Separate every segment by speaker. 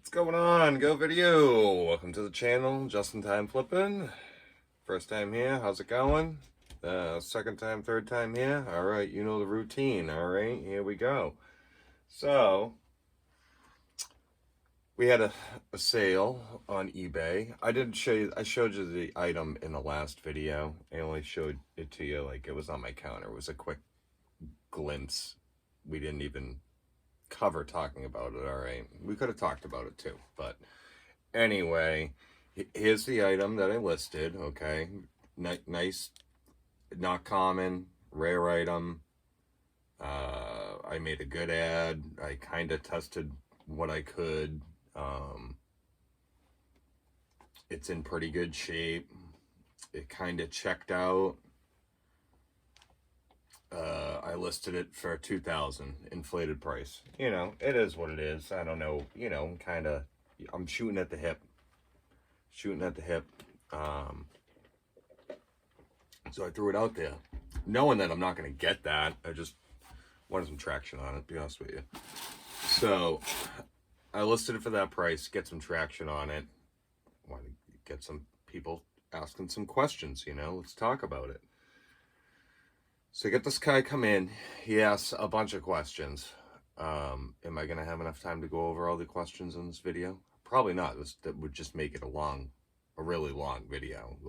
Speaker 1: What's going on? Go video. Welcome to the channel. Just in time flipping. First time here. How's it going? Second time, third time here. All right, you know the routine. All right, here we go. So we had a sale on eBay. I didn't show you. I showed you the item in the last video. I only showed it to you like it was on my counter. It was a quick glimpse. We didn't even cover talking about it. All right, we could have talked about it too, but anyway, here's the item that I listed. Okay, nice, not common, rare item. I made a good ad. I kind of tested what I could. It's in pretty good shape. It kind of checked out. I listed it for $2,000 inflated price. You know, it is what it is. I don't know. You know, kind of. I'm shooting at the hip. So I threw it out there, knowing that I'm not going to get that. I just wanted some traction on it, to be honest with you. So I listed it for that price, get some traction on it. Want to get some people asking some questions, you know, let's talk about it. So get this guy come in, he asks a bunch of questions. Am I going to have enough time to go over all the questions in this video? Probably not. That would just make it a really long video.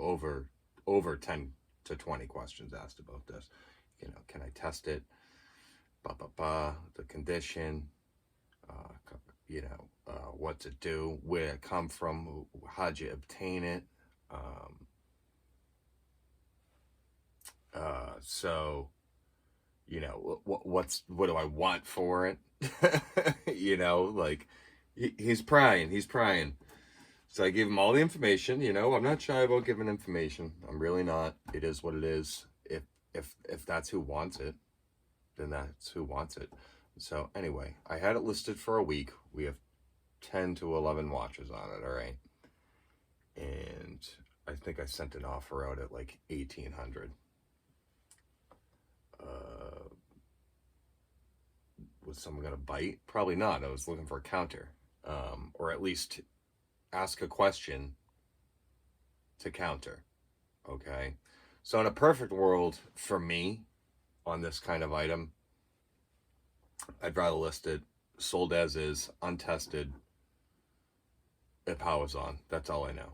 Speaker 1: Over 10 to 20 questions asked about this. You know, can I test it? The condition, you know, what's it do? Where it come from? How'd you obtain it? So, you know, what do I want for it? You know, like he's prying. So I gave him all the information. You know, I'm not shy about giving information. I'm really not. It is what it is. If that's who wants it, then that's who wants it. So anyway, I had it listed for a week. We have 10 to 11 watches on it. All right. And I think I sent an offer out at like 1,800. Was someone going to bite? Probably not. I was looking for a counter, or at least ask a question to counter. Okay. So in a perfect world for me on this kind of item, I'd rather list it sold as is, untested. It powers on. That's all I know.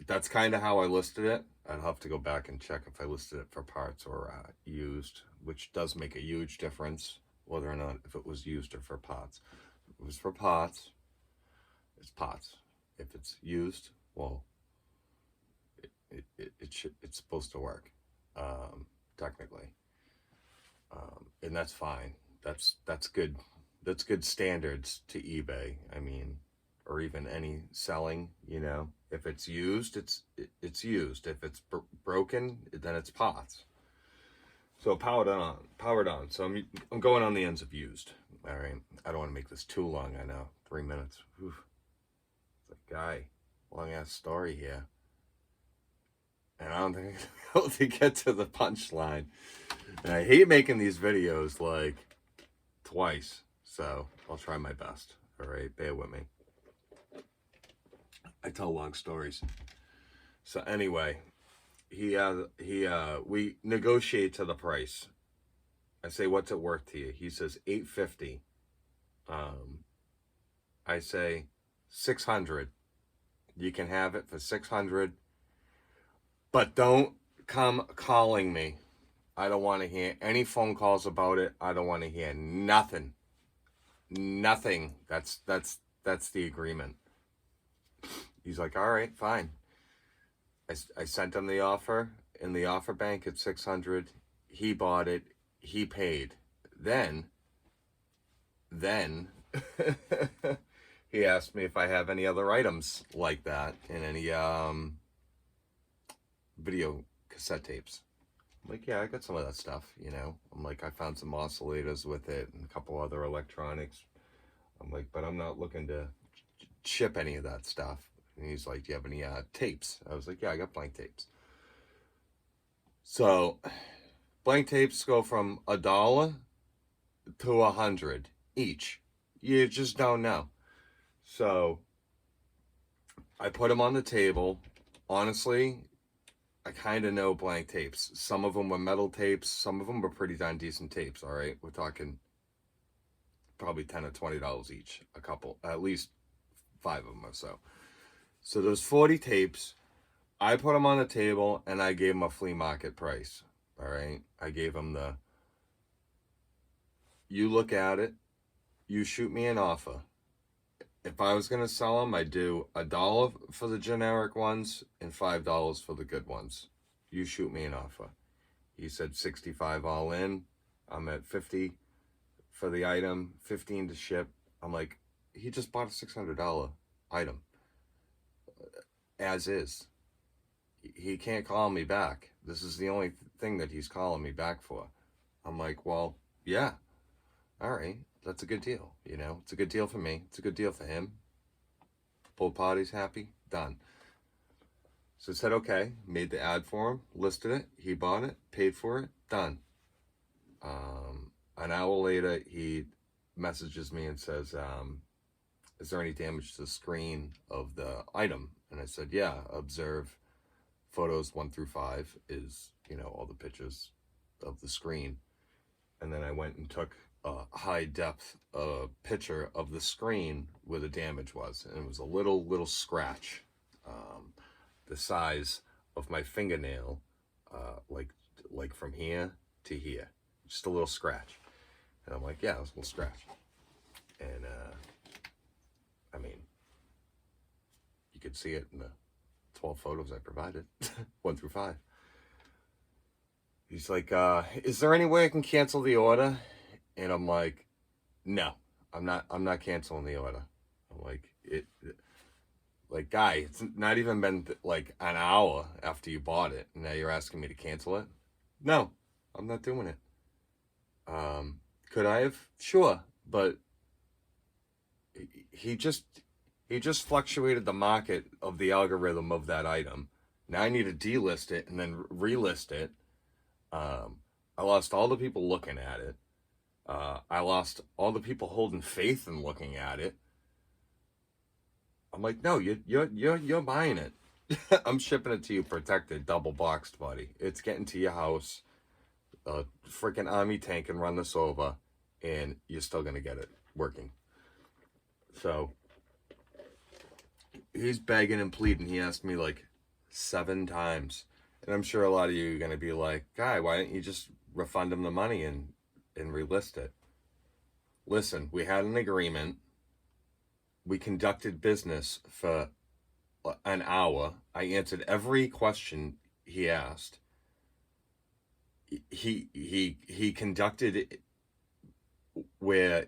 Speaker 1: That's kind of how I listed it. I'd have to go back and check if I listed it for parts or used, which does make a huge difference, whether or not if it was used or for pots. If it was for pots, it's pots. If it's used, well, it's supposed to work, technically, and that's fine. That's good. That's good standards to eBay. I mean, or even any selling. You know, if it's used, it's used. If it's broken, then it's pots. So powered on. So I'm going on the ends of used. All right. I don't want to make this too long. I know, 3 minutes. Oof. It's like, guy, long ass story here. And I don't think I'll be able to get to the punchline. And I hate making these videos like twice. So I'll try my best. All right. Bear with me. I tell long stories. So anyway, we negotiate to the price. I say, what's it worth to you? He says $850. I say 600. You can have it for 600, but don't come calling me. I don't want to hear any phone calls about it. I don't want to hear nothing. That's the agreement. He's like, all right, fine. I sent him the offer in the offer bank at 600. He bought it. He paid. Then he asked me if I have any other items like that in any video cassette tapes. I'm like, yeah, I got some of that stuff, you know. I'm like, I found some oscillators with it and a couple other electronics. I'm like, but I'm not looking to ship any of that stuff. And he's like, do you have any tapes? I was like, yeah, I got blank tapes. So blank tapes go from $1 to $100 each. You just don't know. So I put them on the table. Honestly, I kind of know blank tapes. Some of them were metal tapes. Some of them were pretty darn decent tapes. All right, we're talking probably $10 or $20 each. A couple, at least 5 of them or so. So those 40 tapes, I put them on the table and I gave them a flea market price. All right, I gave them the. You look at it. You shoot me an offer. If I was gonna sell them, I'd do $1 for the generic ones and $5 for the good ones. You shoot me an offer. He said 65 all in. I'm at 50 for the item, 15 to ship. I'm like, he just bought a $600 item as is. He can't call me back. This is the only thing that he's calling me back for. I'm like, well, yeah, all right, that's a good deal. You know, it's a good deal for me. It's a good deal for him. Both parties happy, done. So I said, okay, made the ad for him, listed it, he bought it, paid for it, done. An hour later, he messages me and says, is there any damage to the screen of the item? And I said, yeah, observe photos 1 through 5 is, you know, all the pictures of the screen. And then I went and took a high depth picture of the screen where the damage was. And it was a little scratch, the size of my fingernail, like from here to here, just a little scratch. And I'm like, yeah, it was a little scratch. And I mean, you could see it in the 12 photos I provided, 1 through 5. He's like, is there any way I can cancel the order? And I'm like, no, I'm not canceling the order. I'm like, guy, it's not even been like an hour after you bought it, and now you're asking me to cancel it? No, I'm not doing it. Could I have? Sure, but he just fluctuated the market of the algorithm of that item. Now I need to delist it and then relist it. I lost all the people looking at it. I lost all the people holding faith in looking at it. I'm like, no, you're buying it. I'm shipping it to you protected, double boxed, buddy. It's getting to your house. A freaking army tank can run this over, and you're still gonna get it working. So he's begging and pleading. He asked me like 7 times, and I'm sure a lot of you are gonna be like, guy, why don't you just refund him the money and relist it? Listen, we had an agreement. We conducted business for an hour. I answered every question he asked. He conducted it where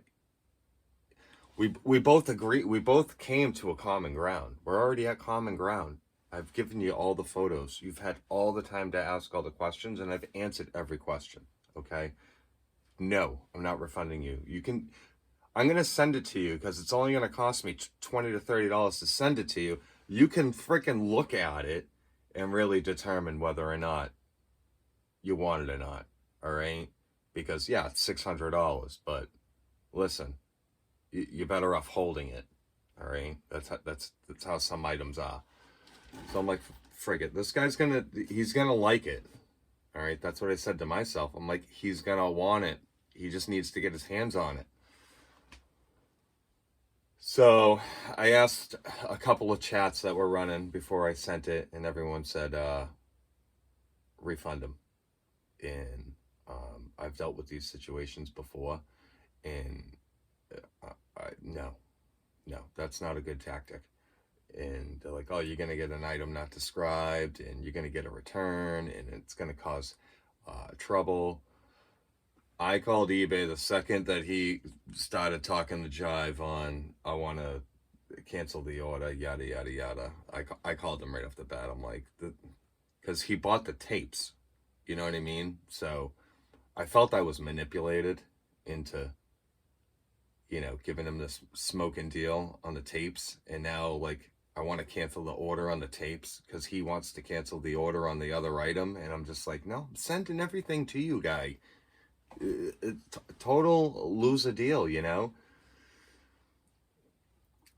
Speaker 1: we both agree. We both came to a common ground. We're already at common ground. I've given you all the photos. You've had all the time to ask all the questions, and I've answered every question. Okay? No, I'm not refunding you. I'm going to send it to you because it's only going to cost me $20 to $30 to send it to you. You can freaking look at it and really determine whether or not you want it or not. All right? Because, yeah, it's $600, but listen, you're better off holding it. All right? That's how some items are. So I'm like, frig it. This guy's he's going to like it. All right? That's what I said to myself. I'm like, he's going to want it. He just needs to get his hands on it. So I asked a couple of chats that were running before I sent it, and everyone said, refund him. And I've dealt with these situations before, and no, that's not a good tactic. And they're like, oh, you're going to get an item not described, and you're going to get a return, and it's going to cause trouble. I called eBay the second that he started talking the jive on, I want to cancel the order, yada, yada, yada. I called him right off the bat. I'm like, because he bought the tapes, you know what I mean? So I felt I was manipulated into, you know, giving him this smoking deal on the tapes. And now, like, I want to cancel the order on the tapes because he wants to cancel the order on the other item. And I'm just like, no, I'm sending everything to you, guy. Total lose a deal, you know?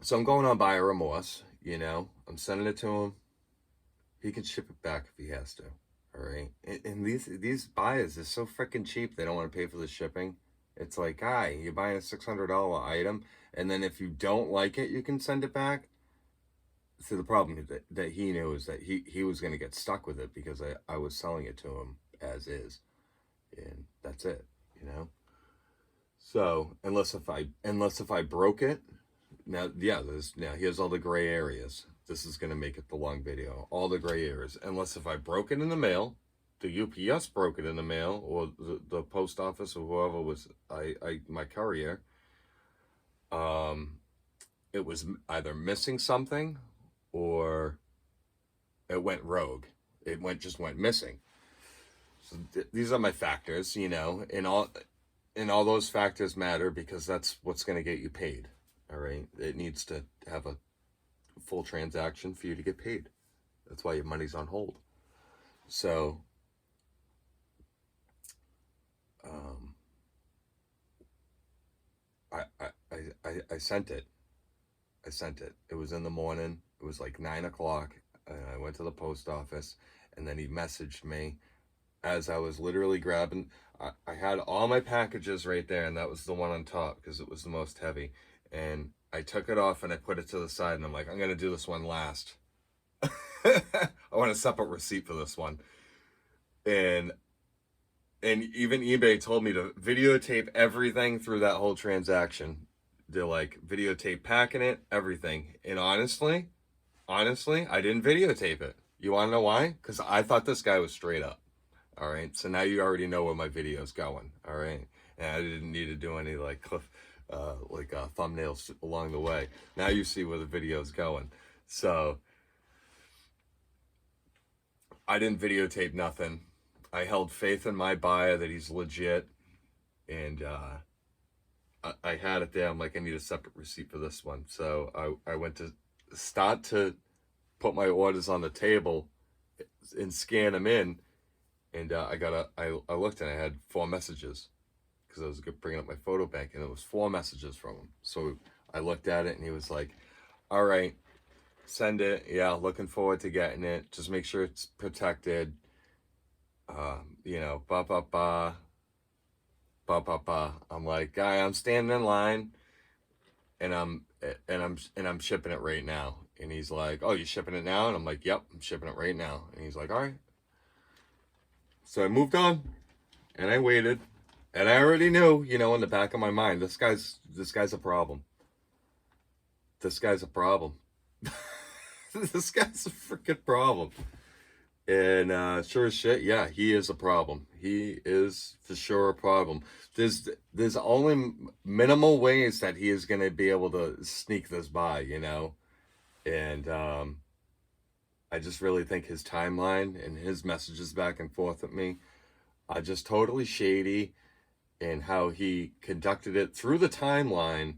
Speaker 1: So I'm going on buyer remorse, you know. I'm sending it to him. He can ship it back if he has to. All right. And these buyers are so freaking cheap. They don't want to pay for the shipping. It's like, guy, you're buying a $600 item, and then if you don't like it, you can send it back. So the problem that he knew is that he was going to get stuck with it because I was selling it to him as is, and that's it, you know. So unless if I broke it, now yeah, now here's all the gray areas. This is going to make it the long video. All the gray areas. Unless if I broke it in the mail, the UPS broke it in the mail, or the post office, or whoever was my courier. It was either missing something, or it went rogue. It just went missing. So these are my factors, you know, and all those factors matter because that's what's going to get you paid. All right, it needs to have a full transaction for you to get paid. That's why your money's on hold. So I sent it. It was in the morning. It was like 9 o'clock. And I went to the post office, and then he messaged me as I was literally grabbing. I had all my packages right there, and that was the one on top because it was the most heavy. And I took it off and I put it to the side, and I'm like, I'm going to do this one last. I want a separate receipt for this one. And even eBay told me to videotape everything through that whole transaction. They're like, videotape packing it, everything. And honestly, I didn't videotape it. You want to know why? Because I thought this guy was straight up. All right. So now you already know where my video's going. All right. And I didn't need to do any thumbnails along the way. Now you see where the video's going. So I didn't videotape nothing. I held faith in my buyer that he's legit. And I had it there. I'm like, I need a separate receipt for this one. So I went to start to put my orders on the table and scan them in. And I looked and I had 4 messages because I was bringing up my photo bank, and it was 4 messages from him. So I looked at it and he was like, all right, send it. Yeah, looking forward to getting it. Just make sure it's protected. You know, I'm like, guy, I'm standing in line, and I'm shipping it right now. And he's like, oh, you shipping it now? And I'm like, yep, I'm shipping it right now. And he's like, all right. So I moved on, and I waited, and I already knew, you know, in the back of my mind, this guy's a problem. This guy's a problem. This guy's a freaking problem. And sure as shit, yeah, he is a problem. He is for sure a problem. There's only minimal ways that he is going to be able to sneak this by, you know. And I just really think his timeline and his messages back and forth with me are just totally shady, and how he conducted it through the timeline,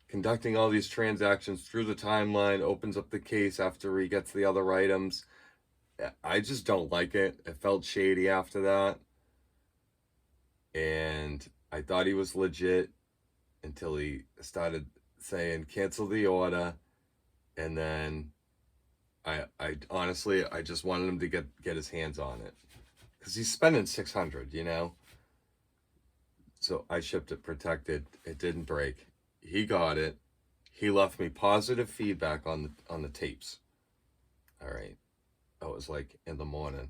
Speaker 1: conducting all these transactions through the timeline, opens up the case after he gets the other items. I just don't like it. It felt shady after that. And I thought he was legit until he started saying, cancel the order. And then I honestly, I just wanted him to get his hands on it. Because he's spending $600, you know? So I shipped it protected. It didn't break. He got it. He left me positive feedback on the tapes. All right. That was like in the morning.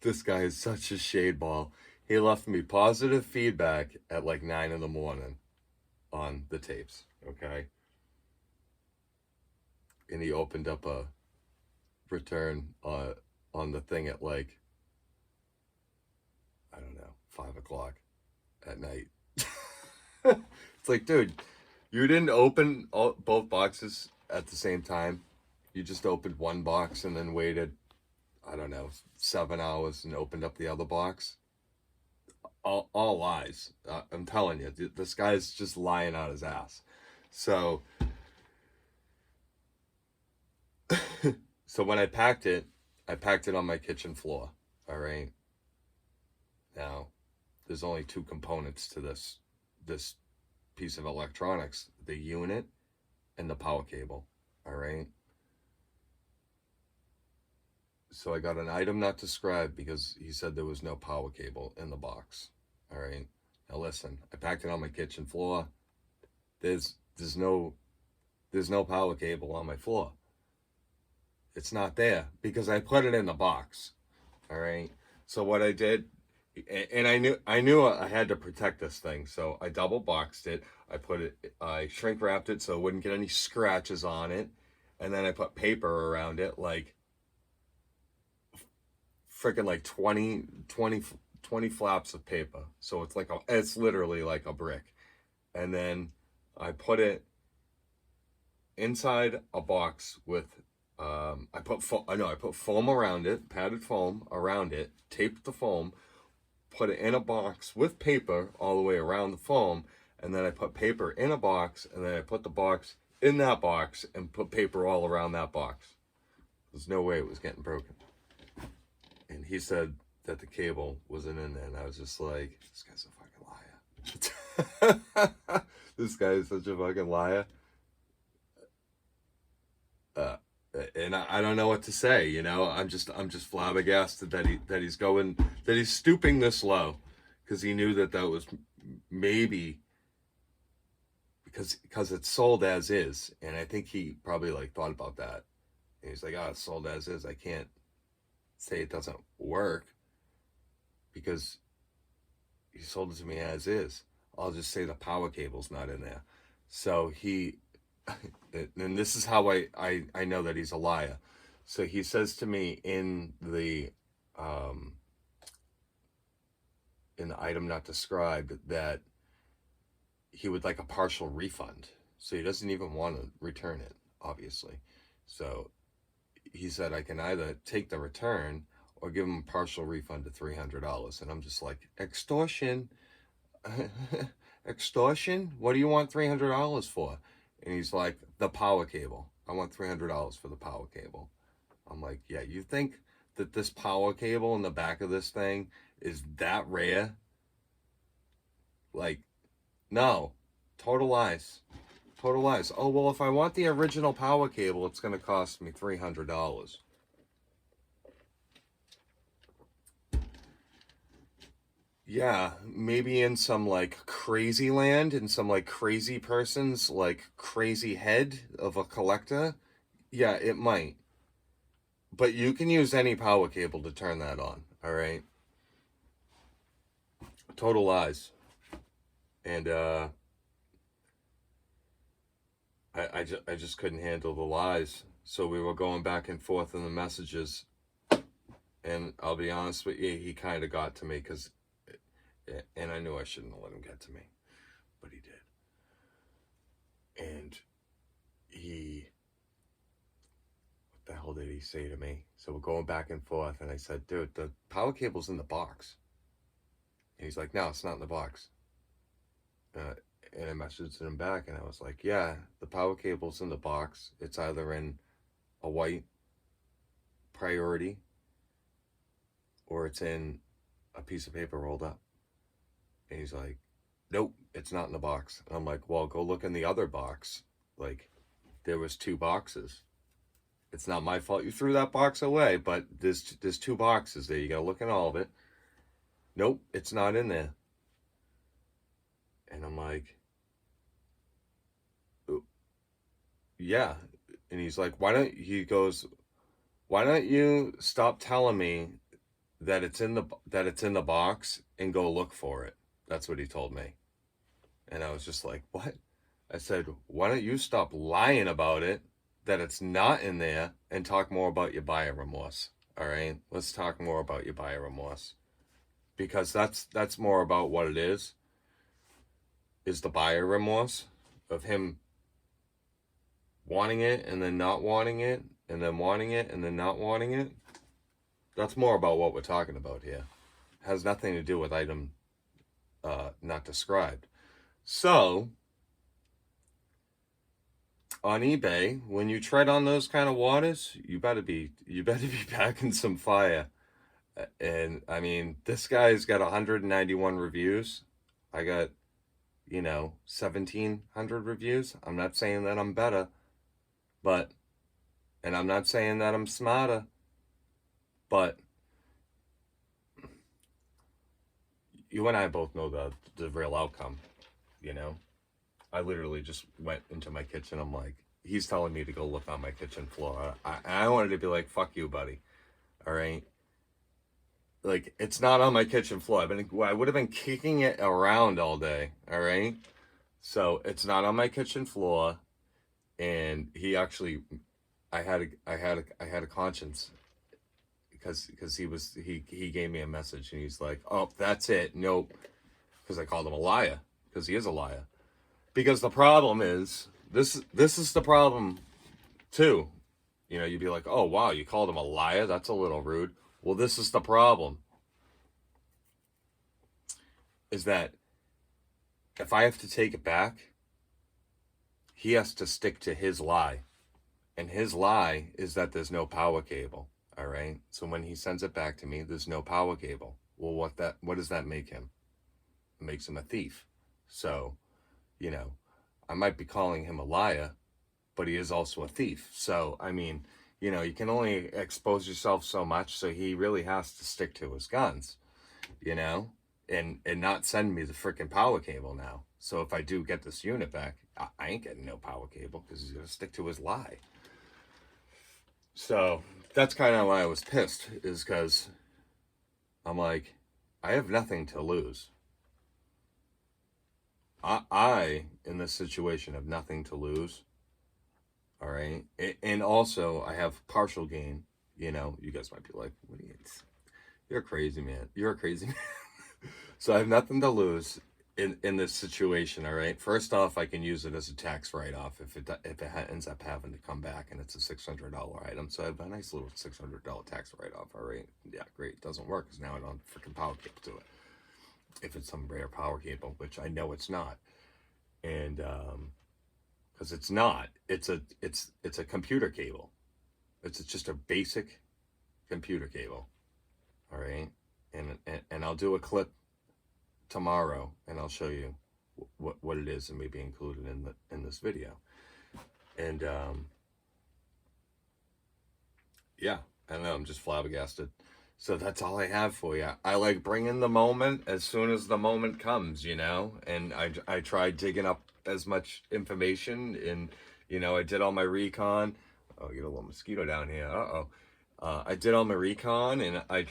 Speaker 1: This guy is such a shade ball. He left me positive feedback at like 9 in the morning on the tapes. Okay. And he opened up a return on the thing at like, I don't know, 5 o'clock at night. It's like, dude, you didn't open both boxes at the same time. You just opened one box and then waited, I don't know, 7 hours and opened up the other box. All lies. I'm telling you, this guy's just lying out his ass. So when I packed it on my kitchen floor. All right. Now, there's only 2 components to this piece of electronics. the unit and the power cable. All right. So I got an item not described because he said there was no power cable in the box. All right. Now listen, I packed it on my kitchen floor. There's no power cable on my floor. It's not there because I put it in the box. All right. So what I did, and I knew I had to protect this thing, so I double boxed it. I shrink wrapped it so it wouldn't get any scratches on it, and then I put paper around it, like freaking like 20 flaps of paper. So it's literally like a brick. And then I put it inside a box with I put foam around it, padded foam around it, taped the foam, put it in a box with paper all the way around the foam, and then I put paper in a box, and then I put the box in that box and put paper all around that box. There's no way it was getting broken. And he said that the cable wasn't in there, and I was just like, this guy's a fucking liar. This guy is such a fucking liar. And I don't know what to say, you know. I'm just flabbergasted that he's stooping this low, because he knew that was maybe because it's sold as is, and I think he probably like thought about that. And he's like, oh, it's sold as is. I can't say it doesn't work because he sold it to me as is. I'll just say the power cable's not in there. So and this is how I know that he's a liar. So he says to me in the item not described that he would like a partial refund. So he doesn't even want to return it, obviously. So he said I can either take the return or give him a partial refund of $300. And I'm just like, extortion? Extortion? What do you want $300 for? And he's like, the power cable. I want $300 for the power cable. I'm like, yeah, you think that this power cable in the back of this thing is that rare? Like, no. Total lies. Total lies. Oh, well, if I want the original power cable, it's going to cost me $300. Yeah, maybe in some like crazy land, in some like crazy person's like crazy head of a collector. Yeah, it might. But you can use any power cable to turn that on, all right? Total lies. And I just couldn't handle the lies. So we were going back and forth in the messages. And I'll be honest with you, he kind of got to me and I knew I shouldn't have let him get to me, but he did. And what the hell did he say to me? So we're going back and forth, and I said, dude, the power cable's in the box. And he's like, no, it's not in the box. And I messaged him back, and I was like, yeah, the power cable's in the box. It's either in a white priority or it's in a piece of paper rolled up. And he's like, nope, it's not in the box. And I'm like, well, go look in the other box. Like, there was 2 boxes. It's not my fault you threw that box away, but there's 2 boxes there. You gotta look in all of it. Nope, it's not in there. And I'm like, yeah. And he's like, why don't you stop telling me that it's in the box and go look for it? That's what he told me. And I was just like, what? I said, why don't you stop lying about it, that it's not in there, and talk more about your buyer remorse? All right, let's talk more about your buyer remorse, because that's more about what it is the buyer remorse of him wanting it and then not wanting it, and then wanting it and then not wanting it. That's more about what we're talking about here. It has nothing to do with item not described. So on eBay, when you tread on those kind of waters, you better be packing some fire. And I mean, this guy's got 191 reviews. I got, you know, 1,700 reviews. I'm not saying that I'm better, but, and I'm not saying that I'm smarter, but you and I both know the real outcome, you know? I literally just went into my kitchen. I'm like, he's telling me to go look on my kitchen floor. I wanted to be like, fuck you, buddy. All right. Like, it's not on my kitchen floor. I would have been kicking it around all day. All right. So it's not on my kitchen floor. And he actually, I had a conscience because he gave me a message and he's like, oh, that's it. Nope. Because I called him a liar because he is a liar. Because the problem is, this is the problem too. You know, you'd be like, oh, wow, you called him a liar? That's a little rude. Well, this is the problem. Is that if I have to take it back, he has to stick to his lie. And his lie is that there's no power cable. All right? So when he sends it back to me, there's no power cable. Well, what does that make him? It makes him a thief. So, you know, I might be calling him a liar, but he is also a thief. So, I mean, you know, you can only expose yourself so much, so he really has to stick to his guns, you know, and not send me the freaking power cable now. So if I do get this unit back, I ain't getting no power cable because he's going to stick to his lie. So that's kind of why I was pissed, is because I'm like, I have nothing to lose. I in this situation, have nothing to lose. All right. And also, I have partial gain. You know, you guys might be like, what are you? You're crazy, man. You're a crazy man. So I have nothing to lose in this situation. All right. First off, I can use it as a tax write-off if it ends up having to come back and it's a $600 item. So I have a nice little $600 tax write-off. All right. Yeah, great. It doesn't work because now I don't have freaking power cable to it. If it's some rare power cable, which I know it's not. And because it's not, it's a computer cable. It's just a basic computer cable. All right. And I'll do a clip tomorrow and I'll show you what it is and maybe include it in this video. And yeah, I don't know, I'm just flabbergasted. So that's all I have for you. I like bringing the moment as soon as the moment comes, you know, and I tried digging up as much information, and you know, I did all my recon. Oh, get a little mosquito down here. I did all my recon, and I'm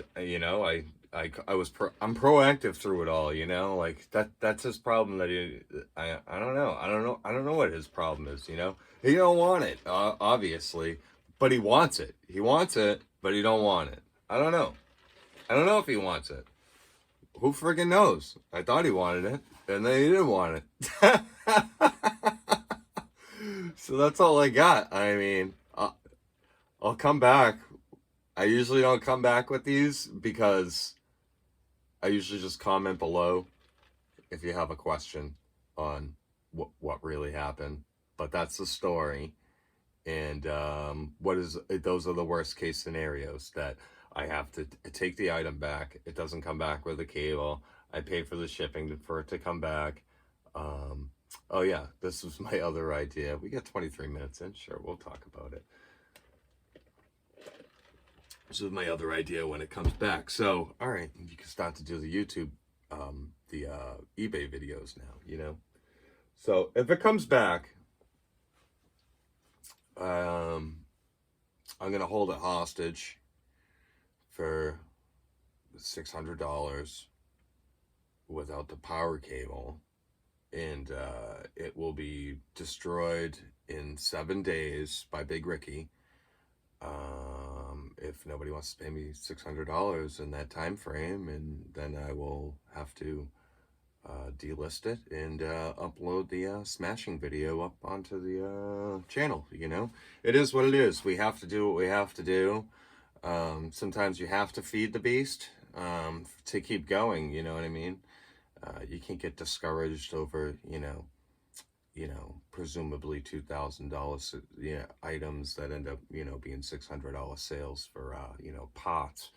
Speaker 1: proactive through it all, you know, like that's his problem. I don't know what his problem is, you know. He don't want it, obviously, but he wants it. He wants it, but he don't want it. I don't know if he wants it. Who friggin' knows? I thought he wanted it, and then he didn't want it. So that's all I got. I mean, I'll come back. I usually don't come back with these because I usually just comment below if you have a question on what really happened. But that's the story. And those are the worst case scenarios, that I have to take the item back. It doesn't come back with a cable. I pay for the shipping for it to come back. Oh yeah, this was my other idea. We got 23 minutes in. Sure, we'll talk about it. This is my other idea when it comes back. So, all right, you can start to do the YouTube, the eBay videos now, you know. So if it comes back, I'm going to hold it hostage for $600 without the power cable. And it will be destroyed in 7 days by Big Ricky. If nobody wants to pay me $600 in that time frame, and then I will have to delist it and upload the smashing video up onto the channel. You know, it is what it is. We have to do what we have to do. Sometimes you have to feed the beast to keep going. You know what I mean? You can't get discouraged over, you know, presumably $2,000, items that end up, being $600 sales for, pots,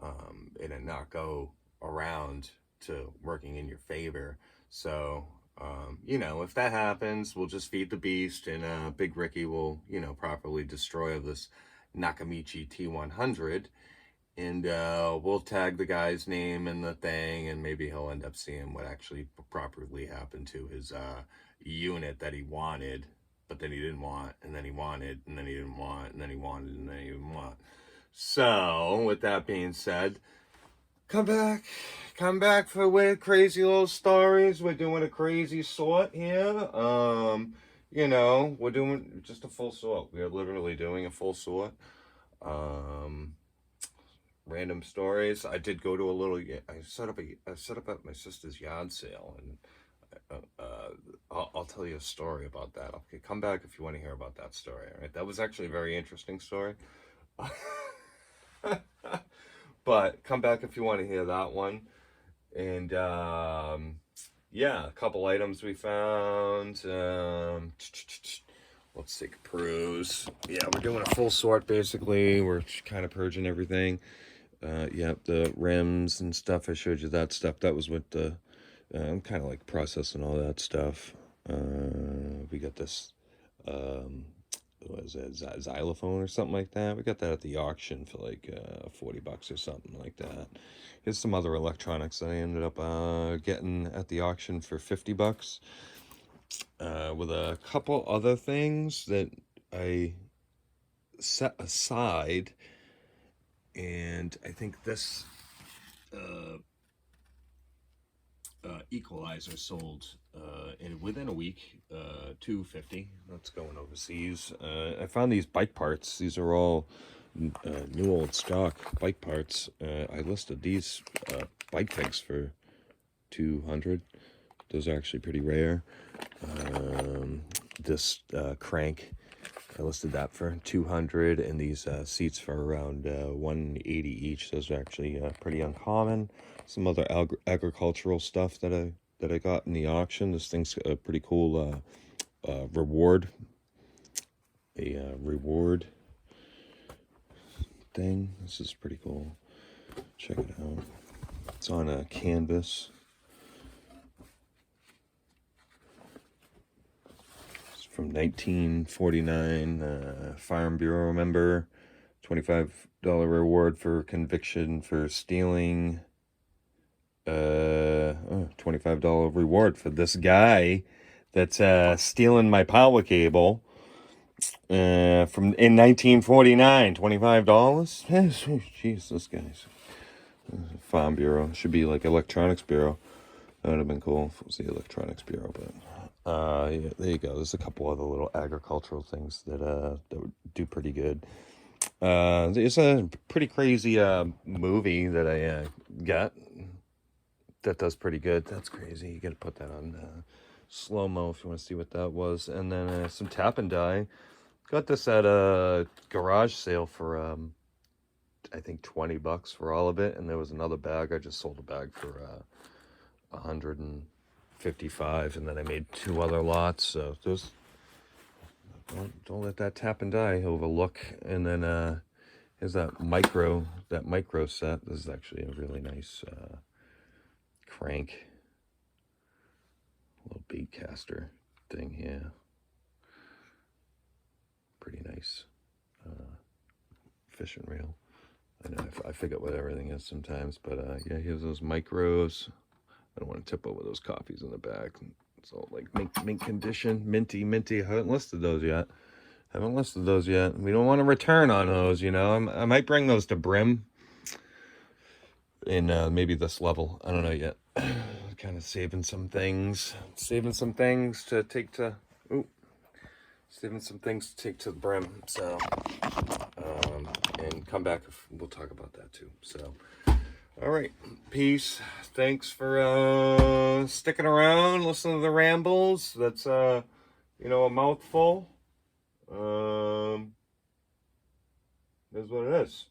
Speaker 1: and it not go around to working in your favor. So You know, if that happens, we'll just feed the beast, and Big Ricky will, you know, properly destroy this Nakamichi T100, and we'll tag the guy's name in the thing, and maybe he'll end up seeing what actually properly happened to his unit that he wanted, but then he didn't want, and then he wanted, and then he didn't want, and then he wanted, and then he didn't want. So, with that being said, come back for weird, crazy little stories. We're doing a crazy sort here. You know, we're doing just a full sort. We are literally doing a full sort. Random stories. I did go to a little. I set up at my sister's yard sale, and I'll tell you a story about that. Okay, come back if you want to hear about that story. All right, that was actually a very interesting story. But come back if you want to hear that one. And yeah, a couple items we found. Let's take a peruse. Yeah, we're doing a full sort basically. We're kind of purging everything. Yep, the rims and stuff. I showed you that stuff. That was with the. I'm kind of like processing all that stuff. We got this. What is it, xylophone or something like that? We got that at the auction for like $40 or something like that. Here's some other electronics that I ended up getting at the auction for $50, with a couple other things that I set aside, and I think this equalizer sold within a week, $250. That's going overseas. I found these bike parts. These are all new old stock bike parts. I listed these bike pegs for $200. Those are actually pretty rare. This crank, I listed that for $200, and these seats for around $180 each. Those are actually pretty uncommon. Some other agricultural stuff that I got in the auction. This thing's a pretty cool reward. Reward thing. This is pretty cool. Check it out. It's on a canvas. It's from 1949. Farm Bureau member. $25 reward for conviction for stealing. $25 reward for this guy that's stealing my power cable from in 1949. $25. Jeez, this guy's Farm Bureau. Should be like Electronics Bureau. That would have been cool if it was the Electronics Bureau, but yeah, there you go. There's a couple other little agricultural things that would do pretty good. There's a pretty crazy movie that I got that does pretty good. That's crazy. You gotta put that on slow-mo if you want to see what that was. And then some tap and die. Got this at a garage sale for I think $20 for all of it. And there was another bag. I just sold a bag for $155, and then I made 2 other lots. So those, don't let that tap and die overlook. And then here's that micro set. This is actually a really nice crank, little bait caster thing here. Pretty nice fishing reel. I know I forget what everything is sometimes, but yeah, here's those micros. I don't want to tip over those coffees in the back. It's all like mint condition, minty. I haven't listed those yet. We don't want to return on those, you know. I might bring those to Brim in maybe this level. I don't know yet. Kind of saving some things to take to the Brim. So and come back if we'll talk about that too. So all right, peace. Thanks for sticking around, listening to the rambles. That's a mouthful. Is what it is.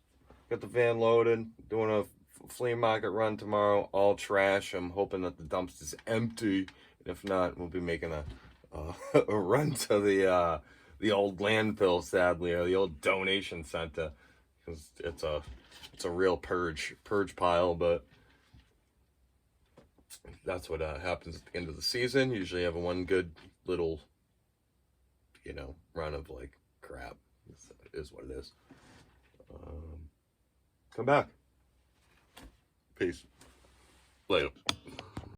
Speaker 1: Got the van loaded, doing a flea market run tomorrow, all trash. I'm hoping that the dumpster's empty. If not, we'll be making a run to the old landfill, sadly, or the old donation center, because it's a real purge pile. But that's what happens at the end of the season. Usually have one good little, you know, run of like crap. It is what it is. Come back. Peace. Later.